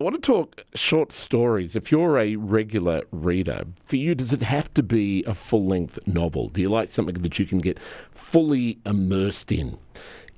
I want to talk short stories. If you're a regular reader, for you, does it have to be a full-length novel? Do you like something that you can get fully immersed in,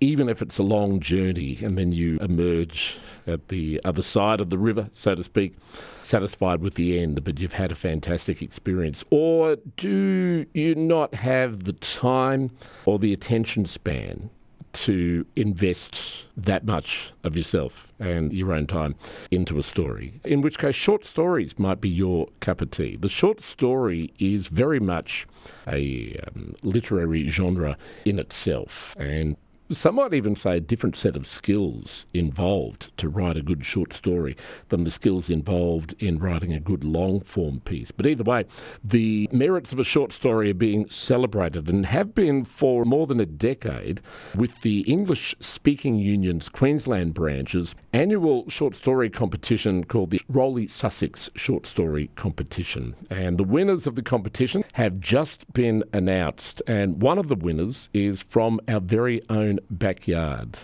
even if it's a long journey, and then you emerge at the other side of the river, so to speak, satisfied with the end, but you've had a fantastic experience? Or do you not have the time or the attention span to invest that much of yourself and your own time into a story? In which case, short stories might be your cup of tea. The short story is very much a literary genre in itself, and some might even say a different set of skills involved to write a good short story than the skills involved in writing a good long-form piece. But either way, the merits of a short story are being celebrated and have been for more than a decade with the English-speaking union's Queensland branch's annual short story competition called the Roly Sussex Short Story Competition. And the winners of the competition have just been announced. And one of the winners is from our very own backyard.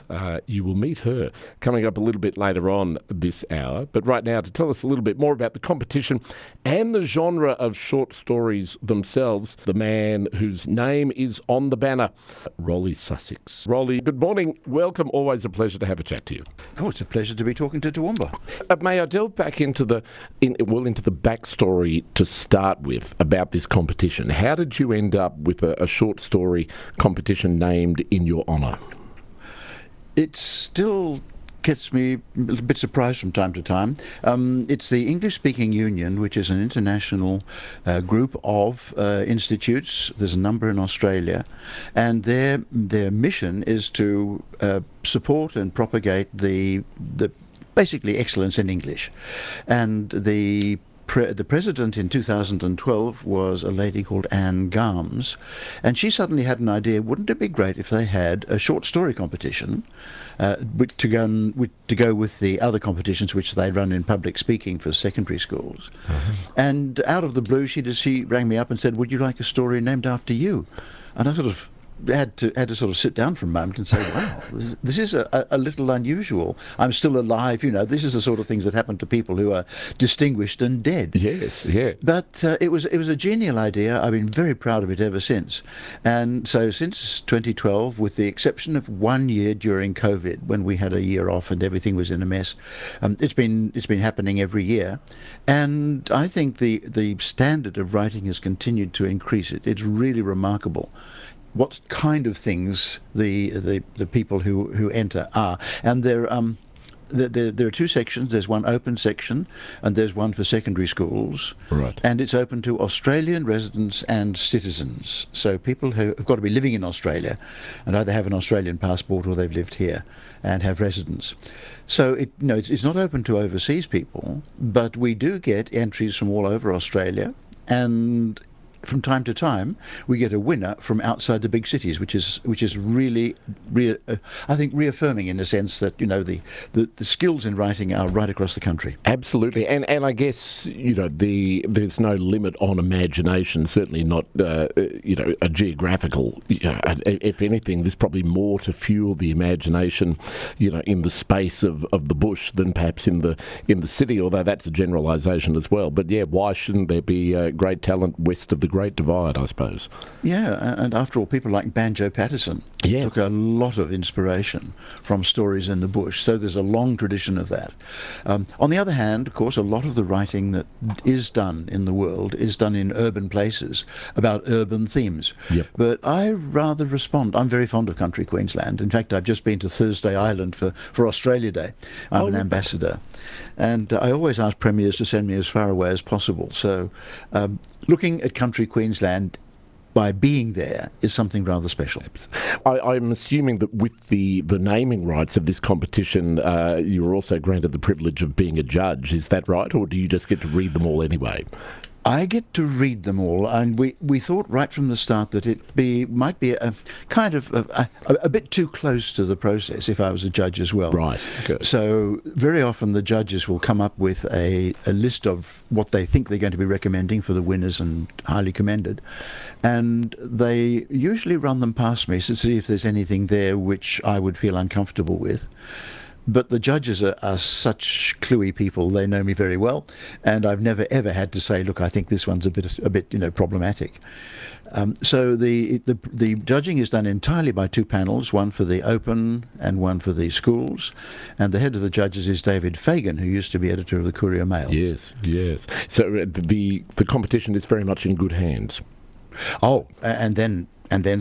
You will meet her coming up a little bit later on this hour. But right now, to tell us a little bit more about the competition and the genre of short stories themselves, the man whose name is on the banner, Roly Sussex. Roly, good morning. Welcome. Always a pleasure to have a chat to you. Oh, it's a pleasure to be talking to Toowoomba. May I delve back into the backstory to start with about this competition? How did you end up with a short story competition named in your honour? It still gets me a little bit surprised from time to time. It's the English-speaking union, which is an international group of institutes. There's a number in Australia, and their mission is to support and propagate the basically excellence in English. And the president in 2012 was a lady called Anne Garms, and she suddenly had an idea: wouldn't it be great if they had a short story competition to go with the other competitions which they run in public speaking for secondary schools? And out of the blue, she rang me up and said, "Would you like a story named after you?" And I sort of had to sort of sit down for a moment and say, wow, this is a little unusual. I'm still alive, this is the sort of things that happen to people who are distinguished and dead. Yes, yeah. But it was a genial idea. I've been very proud of it ever since. And so since 2012, with the exception of 1 year during COVID, when we had a year off and everything was in a mess, it's been happening every year. And I think the standard of writing has continued to increase. It's really remarkable what kind of things the people who enter are. And there are two sections. There's one open section, and there's one for secondary schools. Right. And it's open to Australian residents and citizens. So people who have got to be living in Australia and either have an Australian passport or they've lived here and have residence. So it's not open to overseas people, but we do get entries from all over Australia, and from time to time, we get a winner from outside the big cities, which is really, I think, reaffirming in the sense that the skills in writing are right across the country. Absolutely, and I guess there's no limit on imagination. Certainly not a geographical. If anything, there's probably more to fuel the imagination, in the space of the bush than perhaps in the city. Although that's a generalisation as well. But yeah, why shouldn't there be great talent west of the Great Divide, I suppose? Yeah, and after all, people like Banjo Patterson took a lot of inspiration from stories in the bush, so there's a long tradition of that. On the other hand, of course, a lot of the writing that is done in the world is done in urban places, about urban themes. Yep. But I rather respond. I'm very fond of country Queensland. In fact, I've just been to Thursday Island for Australia Day. I'm an ambassador. And I always ask premiers to send me as far away as possible. So looking at country Queensland by being there is something rather special. I'm assuming that with the naming rights of this competition, you were also granted the privilege of being a judge. Is that right? Or do you just get to read them all anyway? I get to read them all, and we thought right from the start that might be a kind of a bit too close to the process if I was a judge as well. Right. Good. So very often the judges will come up with a list of what they think they're going to be recommending for the winners and highly commended, and they usually run them past me to see if there's anything there which I would feel uncomfortable with. But the judges are such cluey people; they know me very well, and I've never ever had to say, "Look, I think this one's a bit problematic." So the judging is done entirely by two panels, one for the open and one for the schools, and the head of the judges is David Fagan, who used to be editor of the Courier Mail. Yes, yes. So the competition is very much in good hands. Oh, and then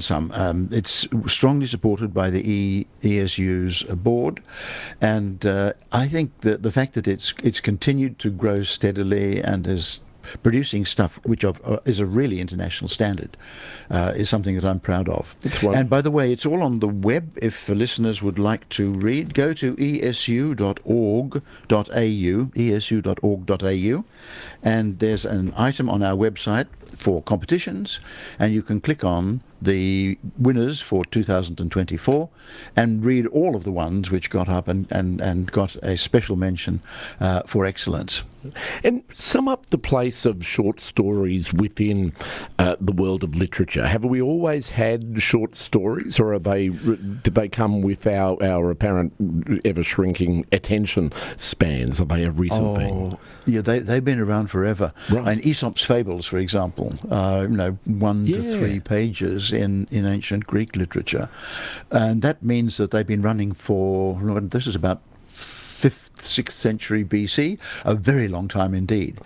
some. It's strongly supported by the ESU's board, and I think that the fact that it's continued to grow steadily and is producing stuff which is a really international standard is something that I'm proud of. And by the way, it's all on the web. If listeners would like to read, go to esu.org.au, esu.org.au, and there's an item on our website for competitions, and you can click on the winners for 2024 and read all of the ones which got up and got a special mention for excellence. And sum up the place of short stories within the world of literature. Have we always had short stories, or did they come with our apparent ever-shrinking attention spans? Are they a recent thing? Yeah, they've been around forever. Right. And Aesop's Fables, for example, 1 to 3 pages in ancient Greek literature. And that means that they've been running for, this is about 5th, 6th century BC, a very long time indeed.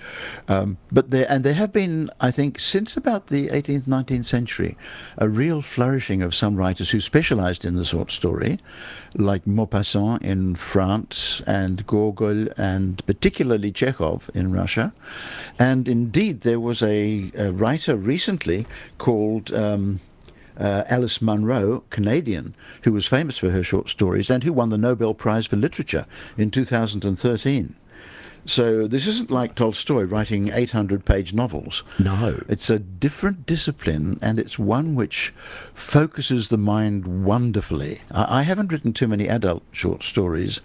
But there have been, I think, since about the 18th, 19th century, a real flourishing of some writers who specialized in the short story, like Maupassant in France and Gogol and particularly Chekhov in Russia. And indeed, there was a writer recently called Alice Munro, Canadian, who was famous for her short stories and who won the Nobel Prize for Literature in 2013. So this isn't like Tolstoy writing 800-page novels. No. It's a different discipline, and it's one which focuses the mind wonderfully. I haven't written too many adult short stories,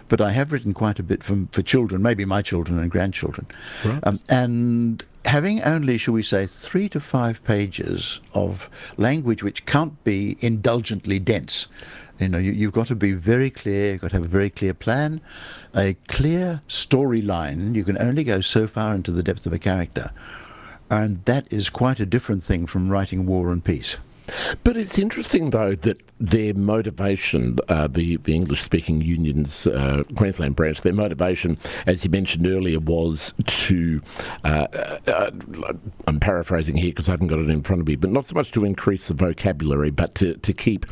but I have written quite a bit for children, maybe my children and grandchildren. Right. And having only, shall we say, 3 to 5 pages of language which can't be indulgently dense. You've got to be very clear, you've got to have a very clear plan, a clear storyline. You can only go so far into the depth of a character. And that is quite a different thing from writing War and Peace. But it's interesting, though, that their motivation, the English-speaking union's Queensland branch, their motivation, as you mentioned earlier, was to, I'm paraphrasing here because I haven't got it in front of me, but not so much to increase the vocabulary, but to keep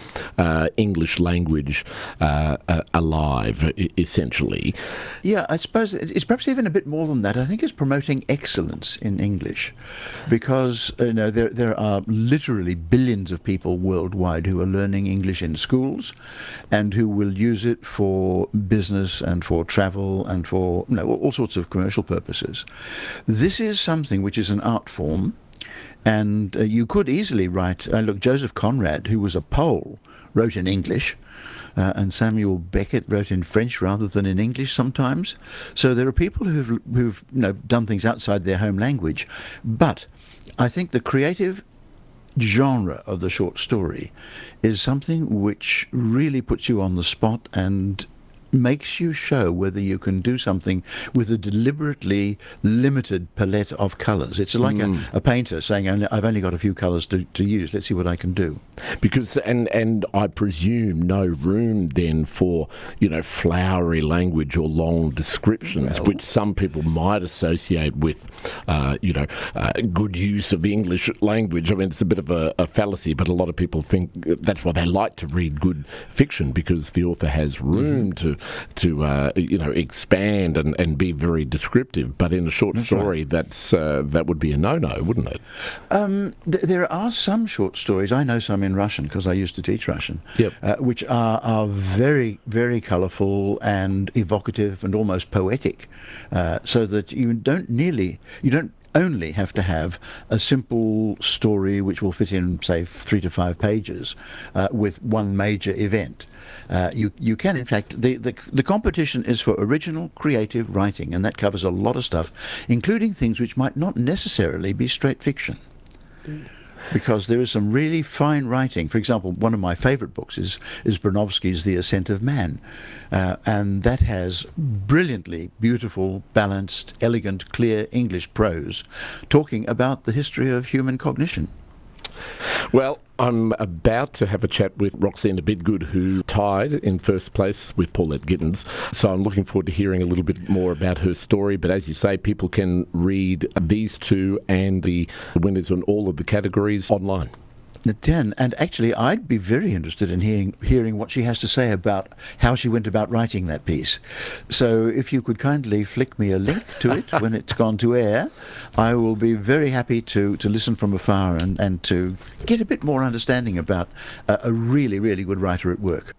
English language alive, essentially. Yeah, I suppose it's perhaps even a bit more than that. I think it's promoting excellence in English, because there are literally billions of people worldwide who are learning English in schools and who will use it for business and for travel and for all sorts of commercial purposes. This is something which is an art form, and you could easily write, look, Joseph Conrad, who was a Pole, wrote in English, and Samuel Beckett wrote in French rather than in English sometimes. So there are people who've done things outside their home language. But I think the creative genre of the short story is something which really puts you on the spot and makes you show whether you can do something with a deliberately limited palette of colours. It's like a painter saying, I've only got a few colours to use, let's see what I can do. Because, and I presume no room then for, flowery language or long descriptions, which some people might associate with, good use of the English language. I mean, it's a bit of a fallacy, but a lot of people think that's why they like to read good fiction, because the author has room to expand and be very descriptive. But in a short story, right, that would be a no-no, wouldn't it? There are some short stories. I know some in Russian because I used to teach Russian, which are very, very colourful and evocative and almost poetic, so that you don't only have to have a simple story which will fit in, say, 3 to 5 pages with one major event. You can, in fact, the competition is for original creative writing, and that covers a lot of stuff, including things which might not necessarily be straight fiction. because there is some really fine writing. For example, one of my favourite books is Bronowski's The Ascent of Man, and that has brilliantly beautiful, balanced, elegant, clear English prose talking about the history of human cognition. Well, I'm about to have a chat with Roxana Bidgood, who tied in first place with Paulette Gittins. So I'm looking forward to hearing a little bit more about her story. But as you say, people can read these two and the winners in all of the categories online. And actually, I'd be very interested in hearing what she has to say about how she went about writing that piece. So if you could kindly flick me a link to it when it's gone to air, I will be very happy to listen from afar and to get a bit more understanding about a really, really good writer at work.